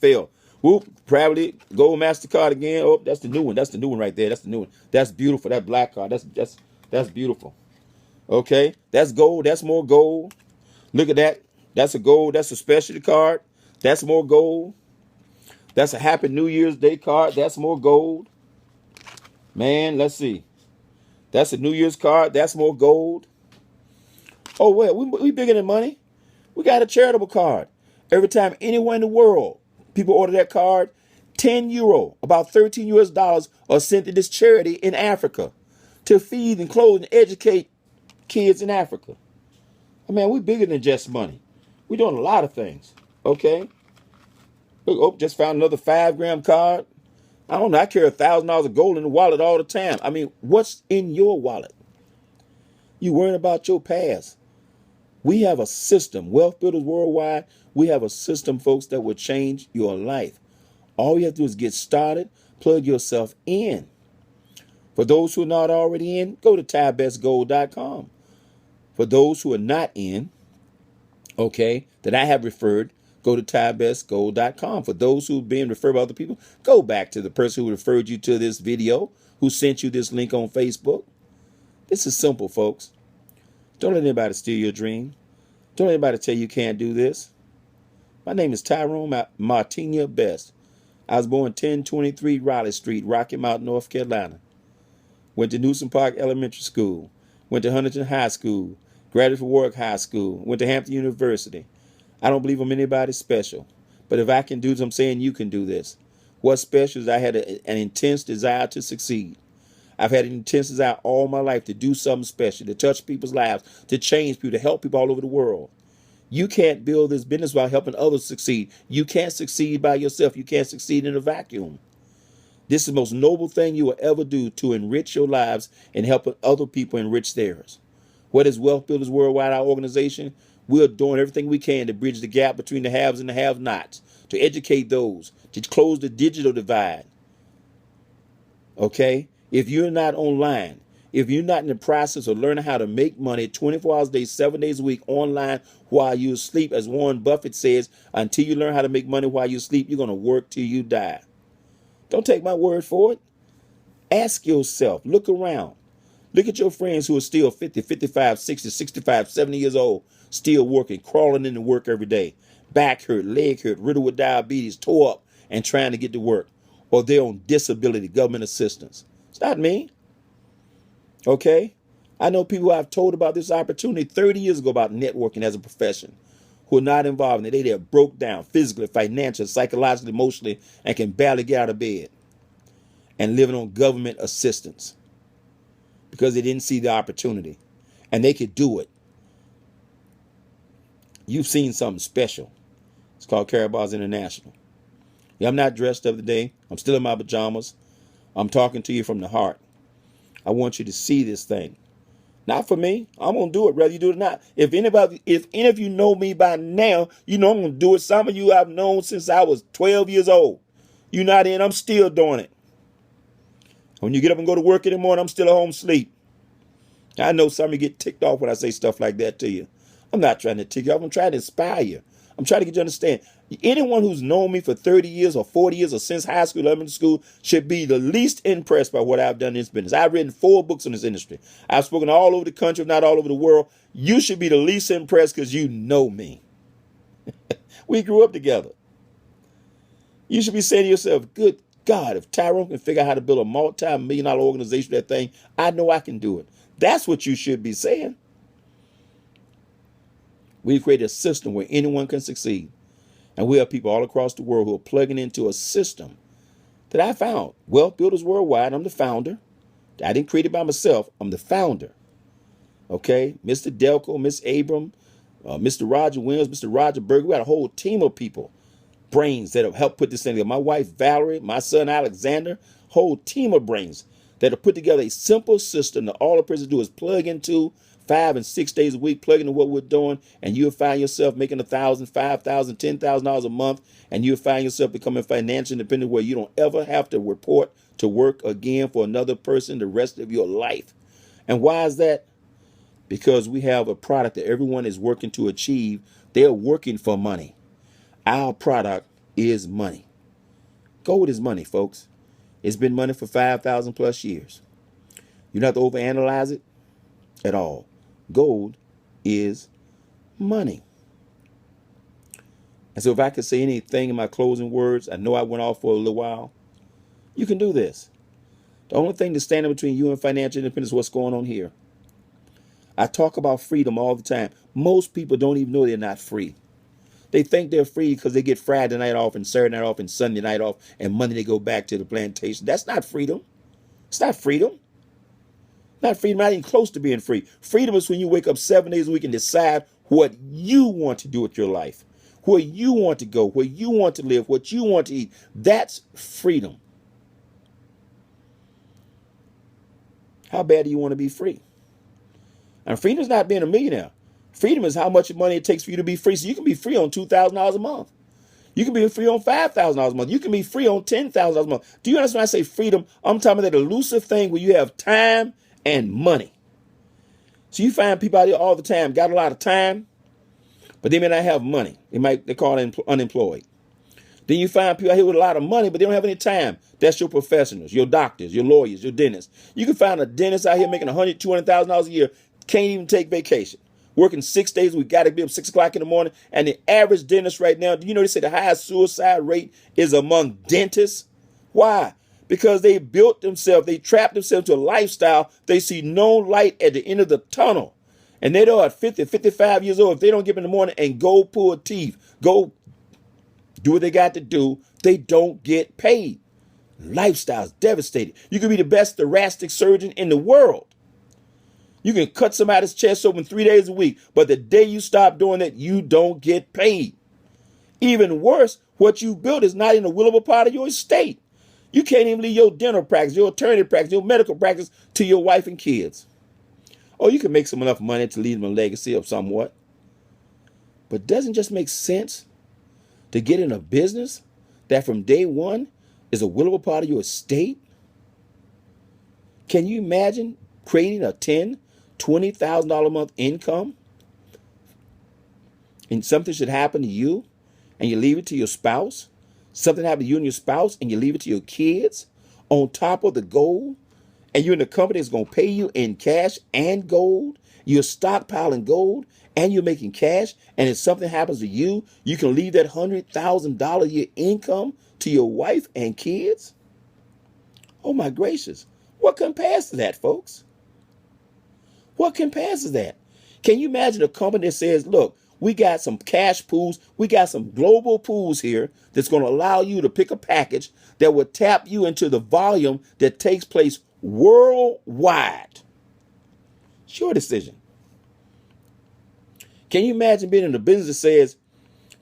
fail. Whoop, probably gold MasterCard again. Oh, that's the new one. That's the new one right there. That's the new one. That's beautiful. That black card. That's beautiful. Okay, that's gold. That's more gold. Look at that. That's a gold. That's a specialty card. That's more gold. That's a Happy New Year's Day card. That's more gold. Man, let's see. That's a New Year's card. That's more gold. Oh, well, we bigger than money. We got a charitable card. Every time anyone in the world, people order that card, 10 euro, about 13 US dollars, are sent to this charity in Africa to feed and clothe and educate kids in Africa. I mean, we're bigger than just money. We're doing a lot of things. Okay? Look, oh, just found another 5-gram card. I don't know. I carry $1,000 of gold in the wallet all the time. I mean, what's in your wallet? You worrying about your past. We have a system. Wealth Builders Worldwide, we have a system, folks, that will change your life. All you have to do is get started, plug yourself in. For those who are not already in, go to TyBestGold.com. For those who are not in, okay, that I have referred, go to TyBestGold.com. For those who are being referred by other people, go back to the person who referred you to this video, who sent you this link on Facebook. This is simple, folks. Don't let anybody steal your dream. Don't let anybody tell you can't do this. My name is Tyrone Martinia Best. I was born 1023 Raleigh Street, Rocky Mount, North Carolina. Went to Newsom Park Elementary School. Went to Huntington High School. Graduated from Warwick High School. Went to Hampton University. I don't believe I'm anybody special. But if I can do this, I'm saying you can do this. What's special is I had an intense desire to succeed. I've had an intense desire all my life to do something special, to touch people's lives, to change people, to help people all over the world. You can't build this business while helping others succeed. You can't succeed by yourself. You can't succeed in a vacuum. This is the most noble thing you will ever do, to enrich your lives and help other people enrich theirs. What is Wealth Builders Worldwide, our organization? We're doing everything we can to bridge the gap between the haves and the have-nots, to educate those, to close the digital divide. Okay? If you're not online, if you're not in the process of learning how to make money 24 hours a day, 7 days a week online while you sleep, as Warren Buffett says, until you learn how to make money while you sleep, you're going to work till you die. Don't take my word for it. Ask yourself, look around. Look at your friends who are still 50, 55, 60, 65, 70 years old, still working, crawling into work every day. Back hurt, leg hurt, riddled with diabetes, tore up and trying to get to work. Or they're on disability, government assistance. It's not me. Okay? I know people I've told about this opportunity 30 years ago about networking as a profession who are not involved in it. They're broke down physically, financially, psychologically, emotionally, and can barely get out of bed and living on government assistance because they didn't see the opportunity and they could do it. You've seen something special. It's called Carabao's International. Yeah, I'm not dressed up today. I'm still in my pajamas. I'm talking to you from the heart. I want you to see this thing. Not for me. I'm going to do it, whether you do it or not. If any of you know me by now, you know I'm going to do it. Some of you I've known since I was 12 years old. You're not in, I'm still doing it. When you get up and go to work in the morning, I'm still at home asleep. I know some of you get ticked off when I say stuff like that to you. I'm not trying to tick you off. I'm trying to inspire you. I'm trying to get you to understand. Anyone who's known me for 30 years or 40 years or since high school, elementary school, should be the least impressed by what I've done in this business. I've written 4 books in this industry. I've spoken all over the country, if not all over the world. You should be the least impressed because you know me. We grew up together. You should be saying to yourself, good God, if Tyrone can figure out how to build a multi-million-dollar organization, that thing, I know I can do it. That's what you should be saying. We've created a system where anyone can succeed. And we have people all across the world who are plugging into a system that I found. Wealth Builders Worldwide, I'm the founder. I didn't create it by myself. I'm the founder. Okay? Mr. Delco, Miss Abram, Mr. Roger Williams, Mr. Roger Berger. We had a whole team of people, brains that have helped put this thing together. My wife, Valerie, my son, Alexander, whole team of brains that have put together a simple system that all a person do is plug into 5 and 6 days a week, plug into what we're doing, and you'll find yourself making $1,000, $5,000, $10,000 a month, and you'll find yourself becoming financially independent where you don't ever have to report to work again for another person the rest of your life. And why is that? Because we have a product that everyone is working to achieve. They're working for money. Our product is money. Gold is money, folks. It's been money for 5,000 plus years. You don't have to overanalyze it at all. Gold is money. And so if I could say anything in my closing words, I know I went off for a little while. You can do this. The only thing that's standing between you and financial independence is what's going on here. I talk about freedom all the time. Most people don't even know they're not free. They think they're free because they get Friday night off and Saturday night off and Sunday night off and Monday they go back to the plantation. That's not freedom. It's not freedom. Not freedom, not even close to being free. Freedom is when you wake up 7 days a week and decide what you want to do with your life, where you want to go, where you want to live, what you want to eat. That's freedom. How bad do you want to be free? And freedom is not being a millionaire. Freedom is how much money it takes for you to be free. So you can be free on $2,000 a month. You can be free on $5,000 a month. You can be free on $10,000 a month. Do you understand when I say freedom? I'm talking about that elusive thing where you have time and money. So you find people out there all the time, got a lot of time, but they may not have money. They call it unemployed. Then you find people out here with a lot of money, but they don't have any time. That's your professionals, your doctors, your lawyers, your dentists. You can find a dentist out here making $100,000, $200,000 a year, can't even take vacation. Working 6 days a week, got to be up 6 o'clock in the morning. And the average dentist right now, you know, they say the highest suicide rate is among dentists. Why? Because they built themselves, they trapped themselves to a lifestyle. They see no light at the end of the tunnel. And they know at 50, 55 years old, if they don't get up in the morning and go pull teeth, go do what they got to do, they don't get paid. Lifestyle's devastated. You could be the best thoracic surgeon in the world. You can cut somebody's chest open 3 days a week, but the day you stop doing that, you don't get paid. Even worse, what you built is not in a willable part of your estate. You can't even leave your dental practice, your attorney practice, your medical practice to your wife and kids. Oh, you can make some enough money to leave them a legacy of somewhat. But doesn't it just make sense to get in a business that from day one is a willable part of your estate? Can you imagine creating a $10,000, $20,000 a month income and something should happen to you and you leave it to your spouse? Something happened to you and your spouse and you leave it to your kids on top of the gold, and you're in the company that's going to pay you in cash and gold. You're stockpiling gold and you're making cash. And if something happens to you, you can leave that $100,000 a year income to your wife and kids. Oh my gracious. What compares to that, folks? What compares to that? Can you imagine a company that says, look, we got some cash pools, we got some global pools here that's going to allow you to pick a package that will tap you into the volume that takes place worldwide. It's your decision. Can you imagine being in a business that says,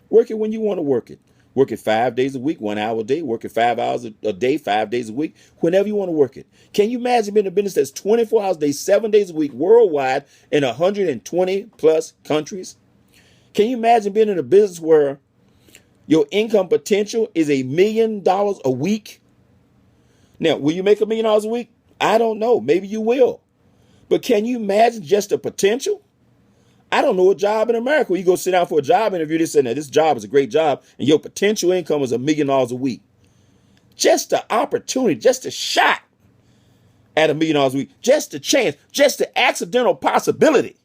work it when you want to work it? Work it 5 days a week, 1 hour a day. Work it 5 hours a day, 5 days a week, whenever you want to work it. Can you imagine being in a business that's 24 hours a day, 7 days a week, worldwide in 120 plus countries? Can you imagine being in a business where your income potential is $1 million a week? Now, will you make $1 million a week? I don't know. Maybe you will. But can you imagine just the potential? I don't know a job in America where you go sit down for a job interview. They say, now this job is a great job and your potential income is $1 million a week. Just the opportunity, just a shot at $1 million a week, just a chance, just the accidental possibility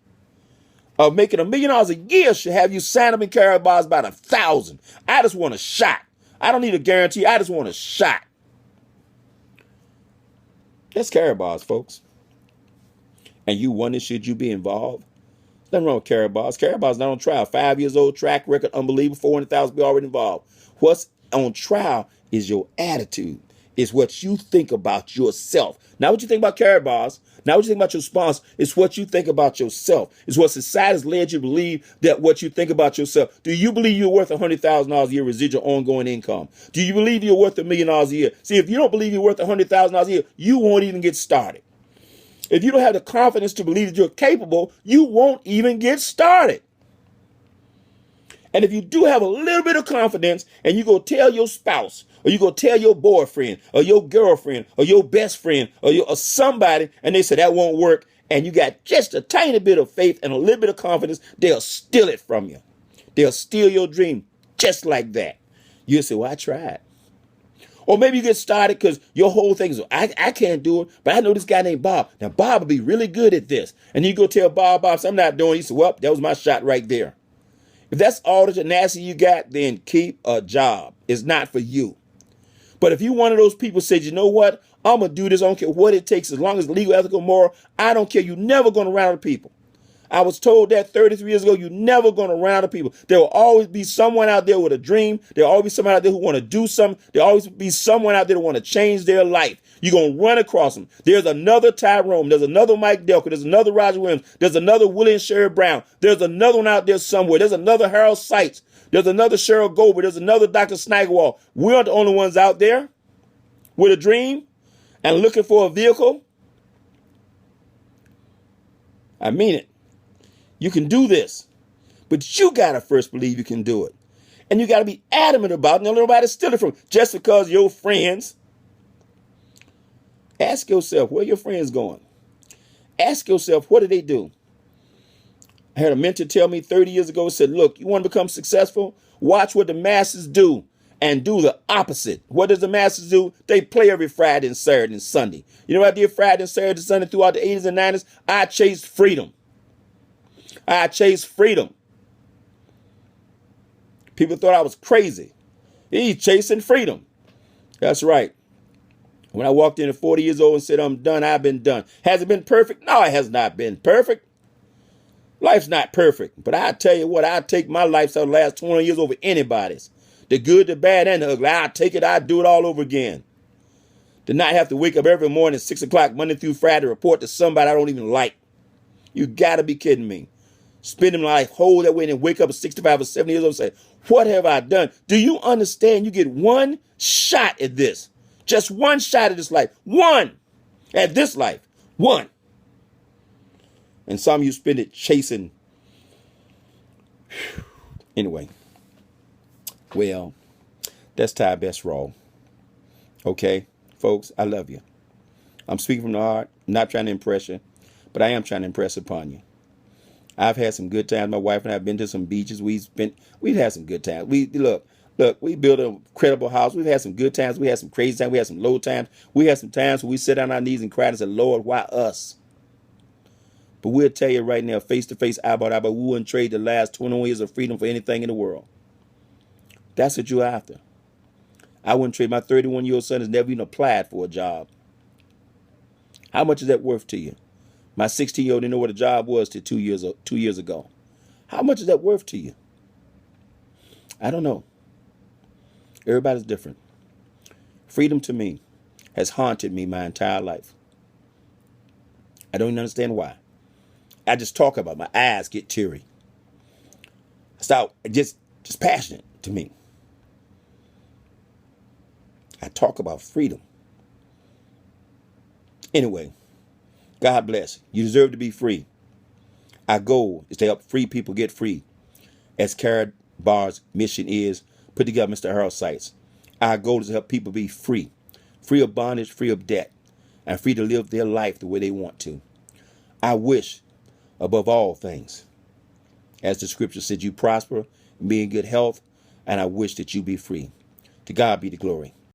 of making $1 million a year should have you sign up in carry bars about 1,000. I just want a shot. I don't need a guarantee. I just want a shot. That's carry bars, folks. And you wonder, should you be involved? Nothing wrong with carry bars. Carry bars not on trial. 5 years old, track record, unbelievable, 400,000 people already involved. What's on trial is your attitude. It's what you think about yourself. Not what you think about carry bars. Not what you think about your sponsor. It's what you think about yourself. It's what society has led you to believe, that what you think about yourself. Do you believe you're worth $100,000 a year residual ongoing income? Do you believe you're worth $1 million a year? See, if you don't believe you're worth $100,000 a year, you won't even get started. If you don't have the confidence to believe that you're capable, you won't even get started. And if you do have a little bit of confidence and you go tell your spouse, or you go tell your boyfriend or your girlfriend or your best friend or somebody, and they say that won't work, and you got just a tiny bit of faith and a little bit of confidence, they'll steal it from you. They'll steal your dream just like that. You'll say, well, I tried. Or maybe you get started because your whole thing is, I can't do it, but I know this guy named Bob. Now, Bob will be really good at this. And you go tell Bob, I'm not doing it. He said, well, that was my shot right there. If that's all the tenacity you got, then keep a job. It's not for you. But if you one of those people said, you know what, I'm going to do this. I don't care what it takes. As long as it's legal, ethical, moral, I don't care. You're never going to run out of people. I was told that 33 years ago, you're never going to run out of people. There will always be someone out there with a dream. There will always be someone out there who want to do something. There will always be someone out there that want to change their life. You're going to run across them. There's another Tyrone. There's another Mike Delco. There's another Roger Williams. There's another William Sherry Brown. There's another one out there somewhere. There's another Harold Seitz. There's another Cheryl Goldberg. There's another Dr. Snigerwall. We aren't the only ones out there with a dream and looking for a vehicle. I mean it. You can do this, but you got to first believe you can do it. And you got to be adamant about it. Don't let nobody steal it from you. Just because your friends, ask yourself, where your friends going? Ask yourself, what do they do? I had a mentor tell me 30 years ago, said, look, you want to become successful? Watch what the masses do and do the opposite. What does the masses do? They play every Friday and Saturday and Sunday. You know what I did Friday and Saturday and Sunday throughout the 80s and 90s? I chased freedom. I chased freedom. People thought I was crazy. He's chasing freedom. That's right. When I walked in at 40 years old and said, I'm done, I've been done. Has it been perfect? No, it has not been perfect. Life's not perfect. But I tell you what, I take my lifestyle the last 20 years over anybody's. The good, the bad, and the ugly. I take it, I do it all over again. To not have to wake up every morning at 6 o'clock, Monday through Friday, to report to somebody I don't even like. You got to be kidding me. Spending my life whole that way and then wake up at 65 or 70 years old and say, what have I done? Do you understand? You get one shot at this. Just one shot at this life. One. At this life. One. And some of you spend it chasing. Anyway. Well, that's Ty Best Raw. Okay, folks, I love you. I'm speaking from the heart. I'm not trying to impress you, but I am trying to impress upon you. I've had some good times. My wife and I have been to some beaches. We've had some good times. We built an incredible house. We've had some good times. We had some crazy times. We had some low times. We had some times where we sit on our knees and cry and say, Lord, why us? But we'll tell you right now, face to face, eyeball to eyeball, we wouldn't trade the last 21 years of freedom for anything in the world. That's what you're after. I wouldn't trade. My 31-year-old son has never even applied for a job. How much is that worth to you? My 16-year-old didn't know what a job was till 2 years ago. How much is that worth to you? I don't know. Everybody's different. Freedom to me has haunted me my entire life. I don't even understand why. I just talk about it. My eyes get teary. So just passionate to me. I talk about freedom. Anyway, God bless. You deserve to be free. Our goal is to help free people get free. As Karen Barr's mission is, put together Mr. Harold Seitz. Our goal is to help people be free. Free of bondage, free of debt, and free to live their life the way they want to. I wish, above all things, as the scripture said, you prosper and be in good health, and I wish that you be free. To God be the glory.